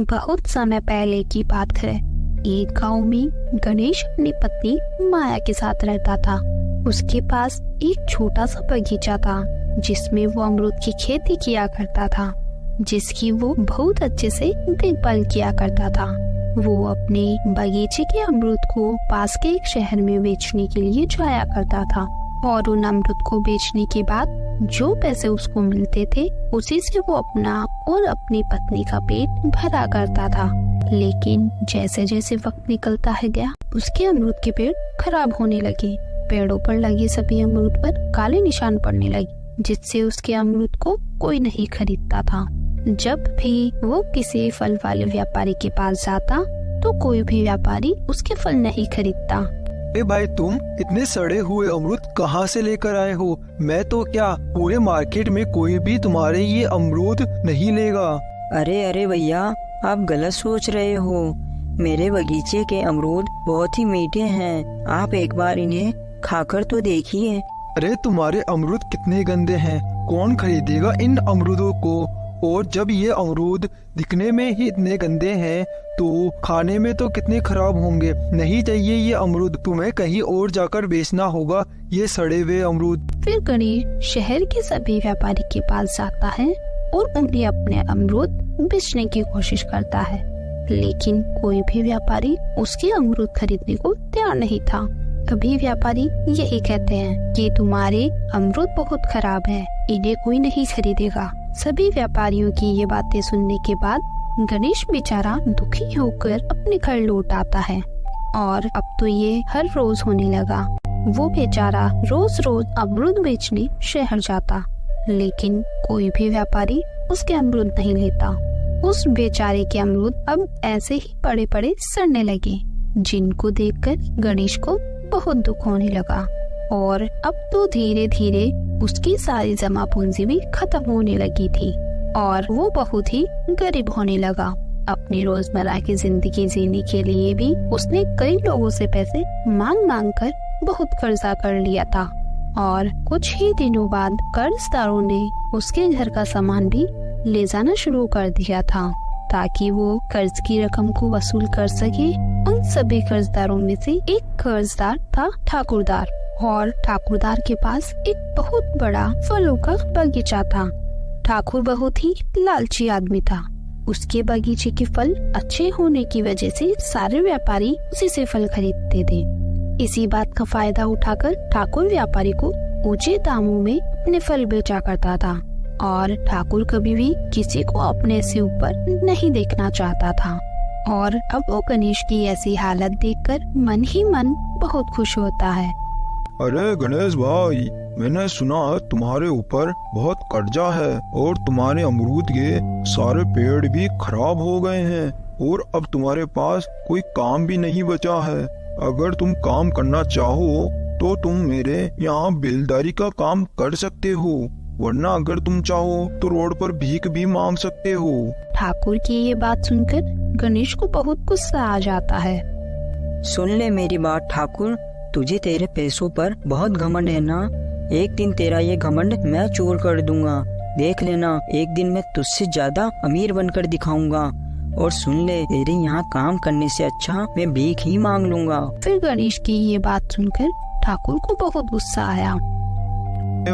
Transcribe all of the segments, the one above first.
बहुत समय पहले की बात है। एक गांव में गणेश अपनी पत्नी माया के साथ रहता था। उसके पास एक छोटा सा बगीचा था जिसमें वो अमरूद की खेती किया करता था, जिसकी वो बहुत अच्छे से देखभाल किया करता था। वो अपने बगीचे के अमरूद को पास के एक शहर में बेचने के लिए जाया करता था और उन अमरूद को बेचने के बाद जो पैसे उसको मिलते थे उसी से वो अपना और अपनी पत्नी का पेट भरा करता था। लेकिन जैसे जैसे वक्त निकलता है गया, उसके अमरूद के पेड़ खराब होने लगे। पेड़ों पर लगे सभी अमरूद पर काले निशान पड़ने लगे, जिससे उसके अमरूद को कोई नहीं खरीदता था। जब भी वो किसी फल वाले व्यापारी के पास जाता तो कोई भी व्यापारी उसके फल नहीं खरीदता। भाई, तुम इतने सड़े हुए अमरूद कहाँ से लेकर आए हो? मैं तो क्या पूरे मार्केट में कोई भी तुम्हारे ये अमरूद नहीं लेगा। अरे भैया, आप गलत सोच रहे हो। मेरे बगीचे के अमरूद बहुत ही मीठे हैं। आप एक बार इन्हें खाकर तो देखिए। अरे तुम्हारे अमरूद कितने गंदे हैं, कौन खरीदेगा इन अमरूदों को? और जब ये अमरूद दिखने में ही इतने गंदे हैं तो खाने में तो कितने खराब होंगे। नहीं चाहिए ये अमरूद, तुम्हें कहीं और जाकर बेचना होगा ये सड़े हुए अमरूद। फिर गणेश शहर के सभी व्यापारी के पास जाता है और उन्हें अपने अमरूद बेचने की कोशिश करता है, लेकिन कोई भी व्यापारी उसके अमरूद खरीदने को तैयार नहीं था। सभी व्यापारी यही कहते हैं कि तुम्हारे अमरूद बहुत खराब हैं, इन्हें कोई नहीं खरीदेगा। सभी व्यापारियों की ये बातें सुनने के बाद गणेश बेचारा दुखी होकर अपने घर लौट आता है और अब तो ये हर रोज होने लगा। वो बेचारा रोज रोज अमरूद बेचने शहर जाता, लेकिन कोई भी व्यापारी उसके अमरूद नहीं लेता। उस बेचारे के अमरूद अब ऐसे ही पड़े पड़े सड़ने लगे, जिनको देखकर गणेश को बहुत दुख होने लगा और अब तो धीरे धीरे उसकी सारी जमा पूंजी भी खत्म होने लगी थी और वो बहुत ही गरीब होने लगा। अपनी रोजमर्रा की जिंदगी जीने के लिए भी उसने कई लोगों से पैसे मांग मांग कर बहुत कर्जा कर लिया था और कुछ ही दिनों बाद कर्जदारों ने उसके घर का सामान भी ले जाना शुरू कर दिया था ताकि वो कर्ज की रकम को वसूल कर सके। उन सभी कर्जदारों में से एक कर्जदार था ठाकुरदार, और ठाकुरदार के पास एक बहुत बड़ा फलों का बगीचा था। ठाकुर बहुत ही लालची आदमी था। उसके बगीचे के फल अच्छे होने की वजह से सारे व्यापारी उसी से फल खरीदते थे। इसी बात का फायदा उठाकर ठाकुर व्यापारी को ऊंचे दामों में अपने फल बेचा करता था और ठाकुर कभी भी किसी को अपने से ऊपर नहीं देखना चाहता था। और अब वो गणेश की ऐसी हालत देखकर मन ही मन बहुत खुश होता है। अरे गणेश भाई, मैंने सुना तुम्हारे ऊपर बहुत कर्जा है और तुम्हारे अमरूद के सारे पेड़ भी खराब हो गए हैं और अब तुम्हारे पास कोई काम भी नहीं बचा है। अगर तुम काम करना चाहो तो तुम मेरे यहाँ बेलदारी का काम कर सकते हो, वरना अगर तुम चाहो तो रोड पर भीख भी मांग सकते हो। ठाकुर की ये बात सुनकर गणेश को बहुत गुस्सा आ जाता है। सुन ले मेरी बात ठाकुर, तुझे तेरे पैसों पर बहुत घमंड है ना। एक दिन तेरा ये घमंड मैं चूर कर दूंगा। देख लेना, एक दिन मैं तुझसे ज्यादा अमीर बनकर दिखाऊंगा। और सुन ले, तेरे यहाँ काम करने से अच्छा मैं भीख ही मांग लूंगा। फिर गणेश की ये बात सुनकर ठाकुर को बहुत गुस्सा आया।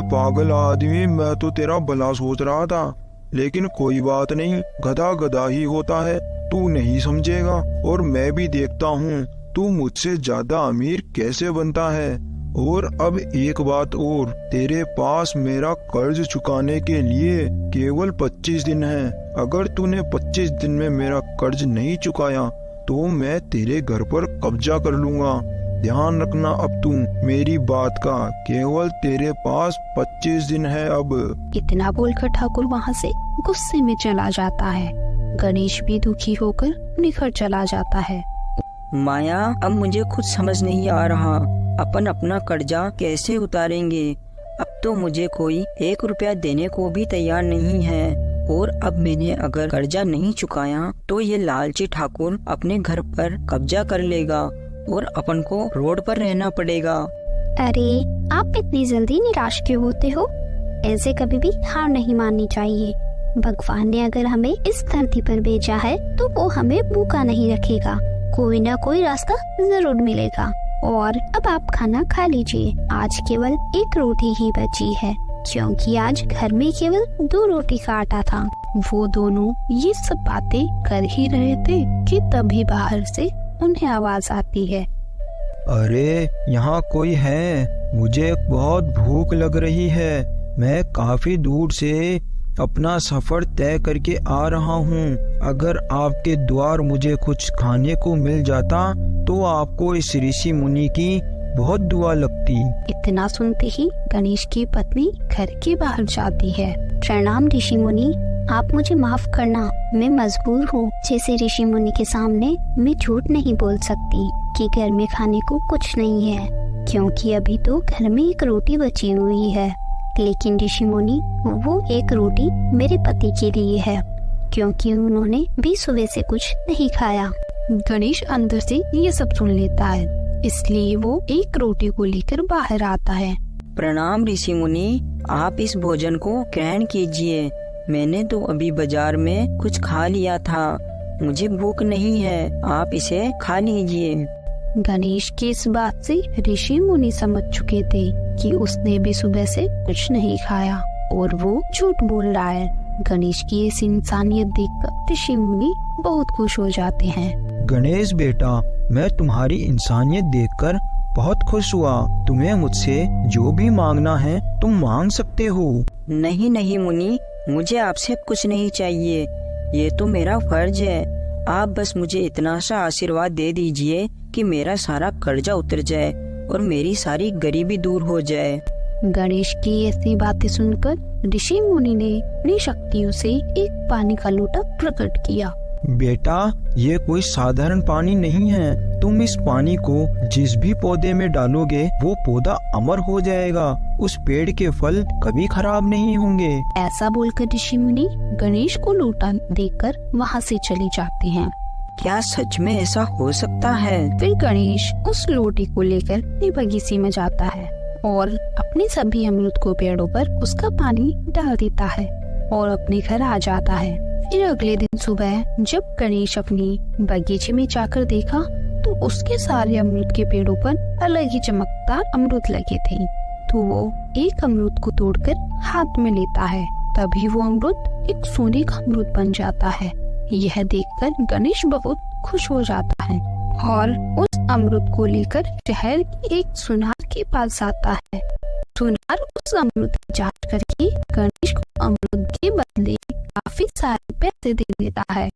पागल आदमी, मैं तो तेरा भला सोच रहा था, लेकिन कोई बात नहीं, गधा गधा ही होता है, तू नहीं समझेगा। और मैं भी देखता हूँ तू मुझसे ज्यादा अमीर कैसे बनता है। और अब एक बात और, तेरे पास मेरा कर्ज चुकाने के लिए केवल 25 दिन है। अगर तूने 25 दिन में मेरा कर्ज नहीं चुकाया तो मैं तेरे घर पर कब्जा कर लूंगा। ध्यान रखना अब तुम मेरी बात का, केवल तेरे पास 25 दिन है अब। इतना बोलकर ठाकुर वहाँ से गुस्से में चला जाता है। गणेश भी दुखी होकर अपने घर चला जाता है। माया, अब मुझे कुछ समझ नहीं आ रहा, अपन अपना कर्जा कैसे उतारेंगे। अब तो मुझे कोई 1 रुपया देने को भी तैयार नहीं है और अब मैंने अगर कर्जा नहीं चुकाया तो ये लालची ठाकुर अपने घर पर कब्जा कर लेगा और अपन को रोड पर रहना पड़ेगा। अरे, आप इतनी जल्दी निराश क्यों होते हो? ऐसे कभी भी हार नहीं माननी चाहिए। भगवान ने अगर हमें इस धरती पर भेजा है तो वो हमें भूखा नहीं रखेगा, कोई ना कोई रास्ता जरूर मिलेगा। और अब आप खाना खा लीजिए, आज केवल एक रोटी ही बची है, क्योंकि आज घर में केवल 2 रोटी का आटा था। वो दोनों ये सब बातें कर ही रहे थे कि तभी बाहर से उन्हें आवाज आती है। अरे यहाँ कोई है, मुझे बहुत भूख लग रही है। मैं काफी दूर से अपना सफर तय करके आ रहा हूँ। अगर आपके द्वार मुझे कुछ खाने को मिल जाता तो आपको इस ऋषि मुनि की बहुत दुआ लगती। इतना सुनते ही गणेश की पत्नी घर के बाहर जाती है। प्रणाम ऋषि मुनि, आप मुझे माफ करना, मैं मजबूर हूँ। जैसे ऋषि मुनि के सामने मैं झूठ नहीं बोल सकती कि घर में खाने को कुछ नहीं है, क्योंकि अभी तो घर में एक रोटी बची हुई है। लेकिन ऋषि मुनि, वो एक रोटी मेरे पति के लिए है, क्योंकि उन्होंने भी सुबह से कुछ नहीं खाया। गणेश अंदर से ये सब सुन लेता है, इसलिए वो एक रोटी को लेकर बाहर आता है। प्रणाम ऋषि मुनि, आप इस भोजन को ग्रहण कीजिए। मैंने तो अभी बाजार में कुछ खा लिया था, मुझे भूख नहीं है, आप इसे खा लीजिए। गणेश की इस बात से ऋषि मुनि समझ चुके थे कि उसने भी सुबह से कुछ नहीं खाया और वो झूठ बोल रहा है। गणेश की इस इंसानियत देखकर ऋषि मुनि बहुत खुश हो जाते हैं। गणेश बेटा, मैं तुम्हारी इंसानियत देखकर बहुत खुश हुआ। तुम्हें मुझसे जो भी मांगना है तुम मांग सकते हो। नहीं नहीं मुनि, मुझे आपसे कुछ नहीं चाहिए, ये तो मेरा फर्ज है। आप बस मुझे इतना सा आशीर्वाद दे दीजिए कि मेरा सारा कर्जा उतर जाए और मेरी सारी गरीबी दूर हो जाए। गणेश की ऐसी बातें सुनकर ऋषि मुनि ने अपनी शक्तियों से एक पानी का लोटा प्रकट किया। बेटा, ये कोई साधारण पानी नहीं है। तुम इस पानी को जिस भी पौधे में डालोगे वो पौधा अमर हो जाएगा। उस पेड़ के फल कभी खराब नहीं होंगे। ऐसा बोलकर ऋषि मुनि गणेश को लोटा देकर वहाँ से चले जाते हैं। क्या सच में ऐसा हो सकता है? फिर गणेश उस लोटे को लेकर अपनी बगीचे में जाता है और अपने सभी अमरूद को पेड़ों पर उसका पानी डाल देता है और अपने घर आ जाता है। फिर अगले दिन सुबह जब गणेश अपनी बगीचे में जाकर देखा तो उसके सारे अमरूद के पेड़ों पर अलग ही चमकदार अमरूद लगे थे। तो वो एक अमरूद को तोड़कर हाथ में लेता है, तभी वो अमरूद एक सोने का अमरूद बन जाता है। यह देखकर गणेश बहुत खुश हो जाता है और उस अमरूद को लेकर शहर के एक सुनार के पास आता है। सुनार उस अमरूद की जांच करके गणेश को अमरूद के बदले काफी सारे पैसे दे देता है।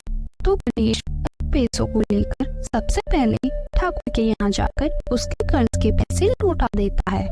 तो गणेश पैसों को लेकर सबसे पहले ठाकुर के यहाँ जाकर उसके कर्ज के पैसे लौटा देता है।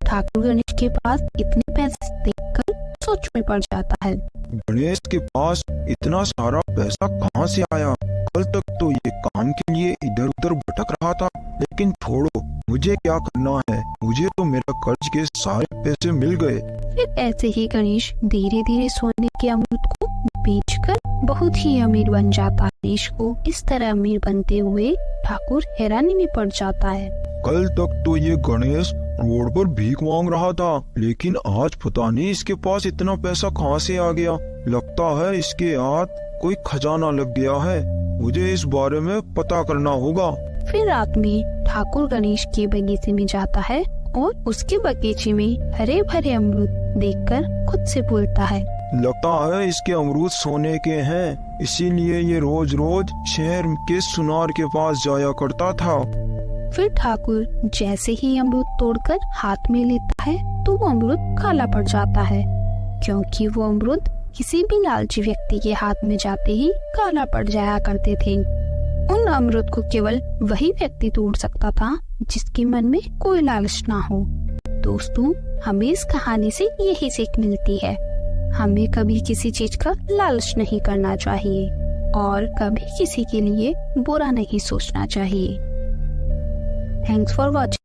ठाकुर गणेश के पास इतने पैसे देखकर सोच में पड़ जाता है। गणेश के पास इतना सारा पैसा कहाँ से आया? कल तक तो ये काम के लिए इधर उधर भटक रहा था, लेकिन छोड़ो, मुझे क्या करना है, मुझे तो मेरा कर्ज के सारे पैसे मिल गए। फिर ऐसे ही गणेश धीरे धीरे सोने के अमरूद को बेचकर बहुत ही अमीर बन जाता है। गणेश को इस तरह अमीर बनते हुए ठाकुर हैरानी में पड़ जाता है। कल तक तो ये गणेश रोड पर भीख मांग रहा था, लेकिन आज पता नहीं इसके पास इतना पैसा कहाँ से आ गया। लगता है इसके हाथ कोई खजाना लग गया है, मुझे इस बारे में पता करना होगा। फिर रात में ठाकुर गणेश के बगीचे में जाता है और उसके बगीचे में हरे भरे अमरूद देखकर खुद से बोलता है, लगता है इसके अमरूद सोने के हैं, इसीलिए ये रोज रोज शहर के सुनार के पास जाया करता था। फिर ठाकुर जैसे ही अमरूद तोड़कर हाथ में लेता है तो वो अमरूद काला पड़ जाता है, क्योंकि वो अमरूद किसी भी लालची व्यक्ति के हाथ में जाते ही काला पड़ जाया करते थे। उन अमरूद को केवल वही व्यक्ति तोड़ सकता था जिसके मन में कोई लालच ना हो। दोस्तों, हमें इस कहानी से यही सीख मिलती है, हमें कभी किसी चीज का लालच नहीं करना चाहिए और कभी किसी के लिए बुरा नहीं सोचना चाहिए। Thanks for watching.